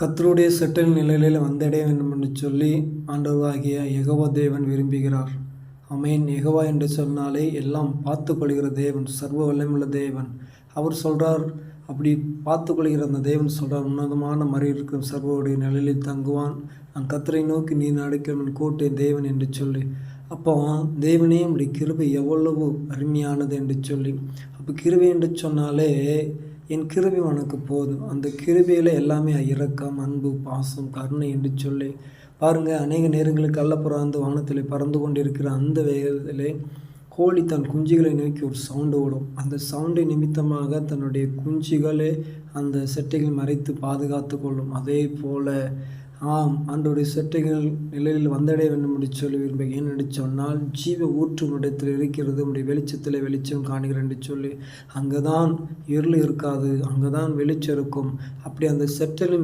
கர்த்தருடைய செட்டில் நிழலில் வந்தடைய வேண்டும் என்று சொல்லி ஆண்டவராகிய யெகோவா தேவன் விரும்புகிறார். ஆமென். யெகோவா என்று சொன்னாலே எல்லாம் பார்த்து கொள்கிற தேவன், சர்வ வல்லமையுள்ள தேவன். அவர் சொல்கிறார், அப்படி பார்த்து கொள்கிற அந்த தேவன் சொல்கிறார், உன்னதமான மறை இருக்கும் சர்வருடைய நிழலில் தங்குவான், நான் கர்த்தரை நோக்கி நீ நடக்கிறவன் கோட்டை தேவன் என்று சொல்லி. அப்போ தேவனே உடைய கிருபை எவ்வளவு அருமையானது என்று சொல்லி. அப்போ கிருபை என்று சொன்னாலே என் கிருபை உனக்கு போதும். அந்த கிருபையில் எல்லாமே இரக்கம், அன்பு, பாசம், கருணை என்று சொல்லி பாருங்கள். அநேக நேரங்களுக்கு கள்ளப்புறாந்து வானத்தில் பறந்து கொண்டிருக்கிற அந்த வேகத்திலே கோழி தன் குஞ்சுகளை நோக்கி ஒரு சவுண்டு விடும். அந்த சவுண்டை நிமித்தமாக தன்னுடைய குஞ்சுகளே அந்த செட்டைகள் மறைத்து பாதுகாத்து கொள்ளும். அதே போல் ஆண்டவருடைய செட்டைகள் நிலையில் வந்தடைய வேண்டும் என்று சொல்லி விரும்புகிறேன். ஏனென்று சொன்னால் ஜீவ ஊற்றும் இடத்தில் இருக்கிறது, உடைய வெளிச்சத்தில் வெளிச்சம் காணுகிறேன் என்று சொல்லி. அங்கே தான் இருள் இருக்காது, அங்கே தான் வெளிச்சம் இருக்கும். அப்படி அந்த செட்டையில்